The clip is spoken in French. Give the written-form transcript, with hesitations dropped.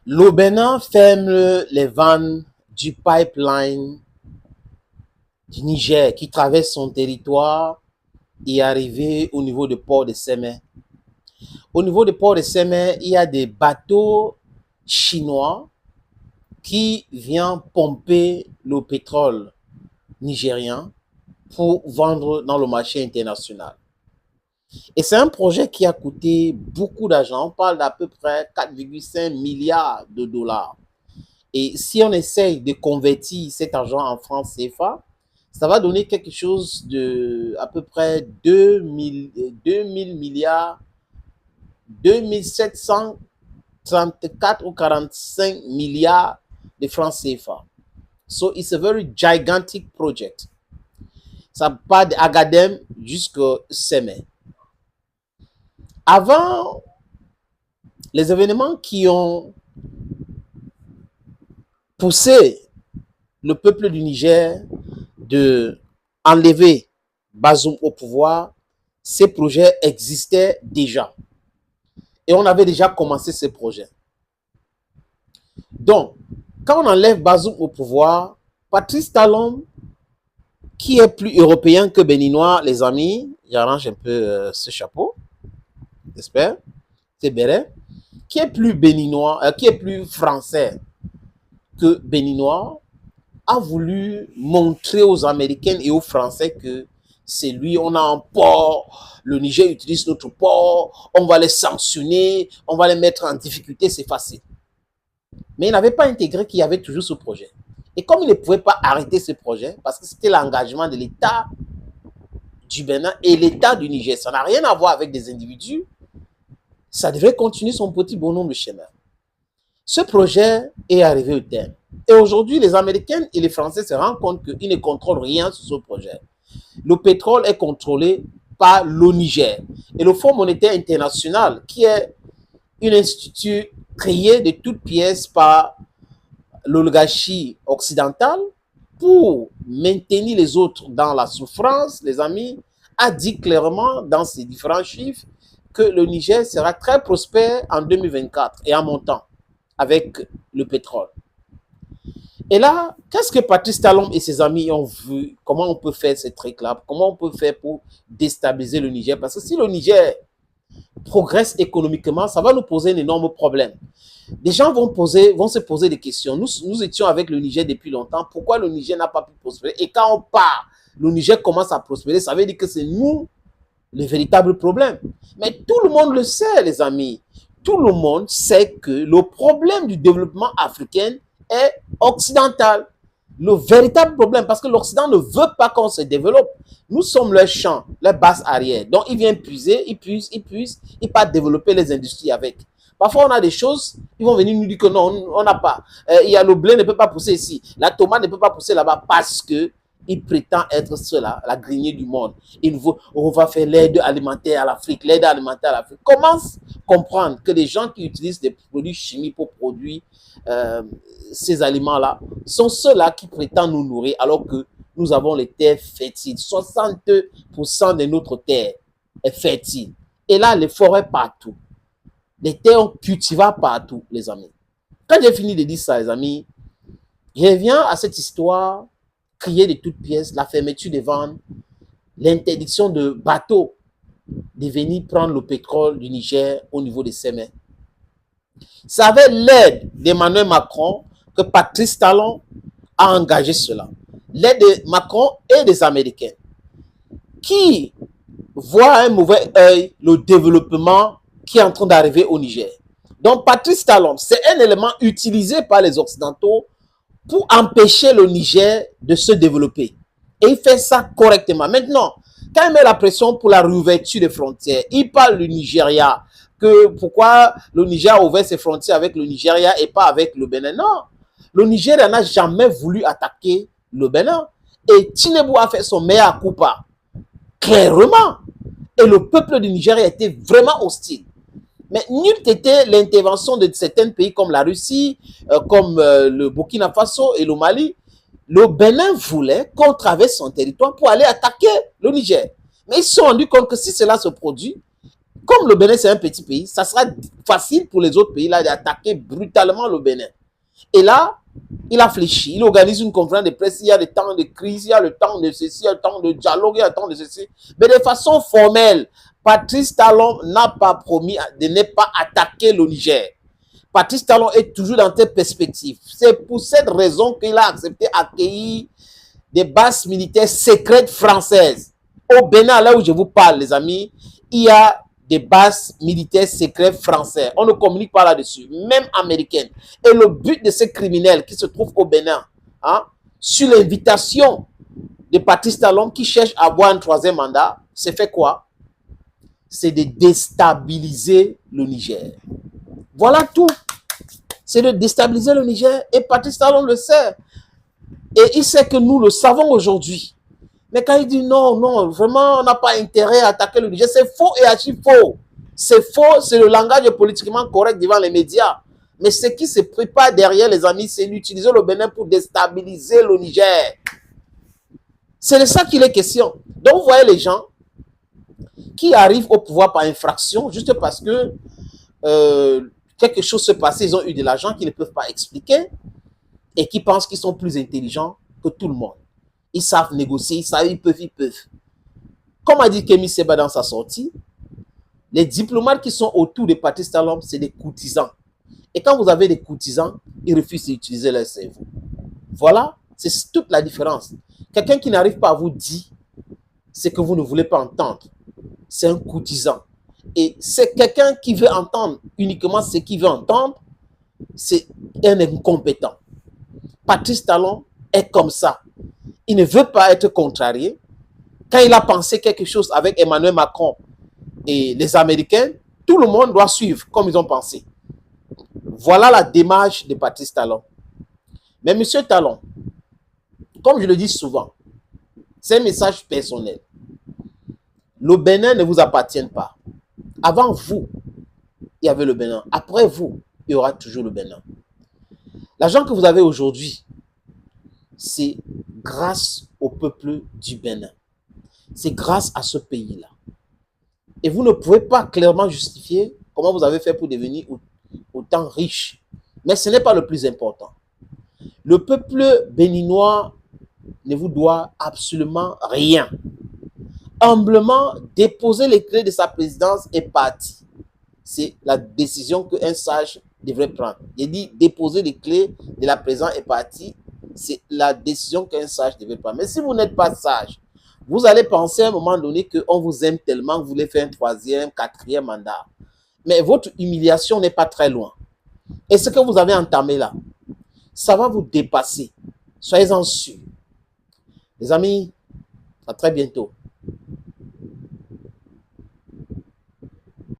Le Bénin ferme les vannes du pipeline du Niger qui traverse son territoire et est arrivé au niveau du port de Sémé. Au niveau du port de Sémé, il y a des bateaux chinois qui viennent pomper le pétrole nigérien pour vendre dans le marché international. Et c'est un projet qui a coûté beaucoup d'argent. On parle d'à peu près 4,5 milliards de dollars. Et si on essaye de convertir cet argent en francs CFA, ça va donner quelque chose de à peu près 2000 milliards, 2734 ou 45 milliards de francs CFA. So it's a very gigantic project. Ça part d'Agadem jusqu'au Sémé. Avant les événements qui ont poussé le peuple du Niger de enlever Bazoum au pouvoir, ces projets existaient déjà. Et on avait déjà commencé ces projets. Donc, quand on enlève Bazoum au pouvoir, Patrice Talon, qui est plus européen que béninois, les amis, j'arrange un peu ce chapeau, j'espère, c'est béret, qui est plus béninois, qui est plus français que béninois, a voulu montrer aux Américains et aux Français que c'est lui, on a un port, le Niger utilise notre port, on va les sanctionner, on va les mettre en difficulté, c'est facile. Mais il n'avait pas intégré qu'il y avait toujours ce projet. Et comme il ne pouvait pas arrêter ce projet, parce que c'était l'engagement de l'État du Bénin et l'État du Niger, ça n'a rien à voir avec des individus, ça devait continuer son petit bonhomme de chemin. Ce projet est arrivé au terme. Et aujourd'hui, les Américains et les Français se rendent compte qu'ils ne contrôlent rien sur ce projet. Le pétrole est contrôlé par le Niger. Et le Fonds monétaire international, qui est un institut créé de toutes pièces par l'oligarchie occidentale pour maintenir les autres dans la souffrance, les amis, a dit clairement dans ses différents chiffres que le Niger sera très prospère en 2024 et en montant avec le pétrole. Et là, qu'est-ce que Patrice Talon et ses amis ont vu? Comment on peut faire ces trucs-là? Comment on peut faire pour déstabiliser le Niger? Parce que si le Niger progresse économiquement, ça va nous poser un énorme problème. Les gens vont se poser des questions. Nous étions avec le Niger depuis longtemps. Pourquoi le Niger n'a pas pu prospérer? Et quand on part, le Niger commence à prospérer, ça veut dire que c'est nous le véritable problème. Mais tout le monde le sait, les amis. Tout le monde sait que le problème du développement africain est occidental. Le véritable problème, parce que l'Occident ne veut pas qu'on se développe. Nous sommes leur champ, leur base arrière. Donc, ils viennent puiser, ils puisent, ils partent développer les industries avec. Parfois, on a des choses, ils vont venir nous dire que non, on n'a pas. Il y a le blé ne peut pas pousser ici. La tomate ne peut pas pousser là-bas parce que il prétend être cela, la grenier du monde. On va faire l'aide alimentaire à l'Afrique, l'aide alimentaire à l'Afrique. Comment comprendre que les gens qui utilisent des produits chimiques pour produire ces aliments-là sont ceux-là qui prétendent nous nourrir alors que nous avons les terres fertiles. 60% de notre terre est fertile. Et là, les forêts partout. Les terres cultivables partout, les amis. Quand j'ai fini de dire ça, les amis, je reviens à cette histoire criée de toutes pièces, la fermeture des ventes, l'interdiction de bateaux de venir prendre le pétrole du Niger au niveau des Sémé. C'est avec l'aide d'Emmanuel Macron que Patrice Talon a engagé cela. L'aide de Macron et des Américains qui voient à un mauvais œil le développement qui est en train d'arriver au Niger. Donc Patrice Talon, c'est un élément utilisé par les Occidentaux pour empêcher le Niger de se développer. Et il fait ça correctement. Maintenant, quand il met la pression pour la réouverture des frontières, il parle du Nigeria, que pourquoi le Niger a ouvert ses frontières avec le Nigeria et pas avec le Bénin. Non, le Nigeria n'a jamais voulu attaquer le Bénin. Et Tinubu a fait son meilleur coup pas, clairement. Et le peuple du Nigeria était vraiment hostile. Mais nulle n'était l'intervention de certains pays comme la Russie, comme le Burkina Faso et le Mali. Le Bénin voulait qu'on traverse son territoire pour aller attaquer le Niger. Mais ils se sont rendus compte que si cela se produit, Comme le Bénin, c'est un petit pays, ça sera facile pour les autres pays là d'attaquer brutalement le Bénin. Et là, il a fléchi, il organise une conférence de presse, il y a le temps de crise, il y a le temps de ceci, il y a le temps de dialogue, il y a le temps de ceci. Mais de façon formelle, Patrice Talon n'a pas promis de ne pas attaquer le Niger. Patrice Talon est toujours dans cette perspective. C'est pour cette raison qu'il a accepté d'accueillir des bases militaires secrètes françaises. Au Bénin, là où je vous parle, les amis, il y a des bases militaires secrètes françaises. On ne communique pas là-dessus, même américaines. Et le but de ces criminels qui se trouvent au Bénin, hein, sur l'invitation de Patrice Talon qui cherche à avoir un troisième mandat, c'est fait quoi? C'est de déstabiliser le Niger. Voilà tout. C'est de déstabiliser le Niger. Et Patrice Talon le sait. Et il sait que nous le savons aujourd'hui. Mais quand il dit non, non, vraiment, on n'a pas intérêt à attaquer le Niger, c'est faux et archi faux. C'est faux, c'est le langage politiquement correct devant les médias. Mais ce qui se prépare derrière, les amis, c'est d'utiliser le Bénin pour déstabiliser le Niger. C'est de ça qu'il est question. Donc, vous voyez les gens qui arrivent au pouvoir par infraction, juste parce que quelque chose se passe, ils ont eu de l'argent qu'ils ne peuvent pas expliquer et qui pensent qu'ils sont plus intelligents que tout le monde. Ils savent négocier, ils savent, ils peuvent. Comme a dit Kémy Seba dans sa sortie, les diplomates qui sont autour de Patrice Talon, c'est des courtisans. Et quand vous avez des courtisans, ils refusent d'utiliser leur cerveau. Voilà, c'est toute la différence. Quelqu'un qui n'arrive pas à vous dire ce que vous ne voulez pas entendre, c'est un courtisan. Et c'est quelqu'un qui veut entendre uniquement ce qu'il veut entendre, c'est un incompétent. Patrice Talon est comme ça. Il ne veut pas être contrarié. Quand il a pensé quelque chose avec Emmanuel Macron et les Américains, tout le monde doit suivre comme ils ont pensé. Voilà la démarche de Patrice Talon. Mais monsieur Talon, comme je le dis souvent, c'est un message personnel. Le Bénin ne vous appartient pas. Avant vous, il y avait le Bénin. Après vous, il y aura toujours le Bénin. L'argent que vous avez aujourd'hui, c'est grâce au peuple du Bénin. C'est grâce à ce pays-là. Et vous ne pouvez pas clairement justifier comment vous avez fait pour devenir autant riche. Mais ce n'est pas le plus important. Le peuple béninois ne vous doit absolument rien. Humblement, déposer les clés de sa présidence est parti. C'est la décision qu'un sage devrait prendre. Il dit déposer les clés de la présidence est parti. C'est la décision qu'un sage devrait prendre. Mais si vous n'êtes pas sage, vous allez penser à un moment donné qu'on vous aime tellement que vous voulez faire un troisième, quatrième mandat. Mais votre humiliation n'est pas très loin. Et ce que vous avez entamé là, ça va vous dépasser. Soyez-en sûrs. Les amis, à très bientôt.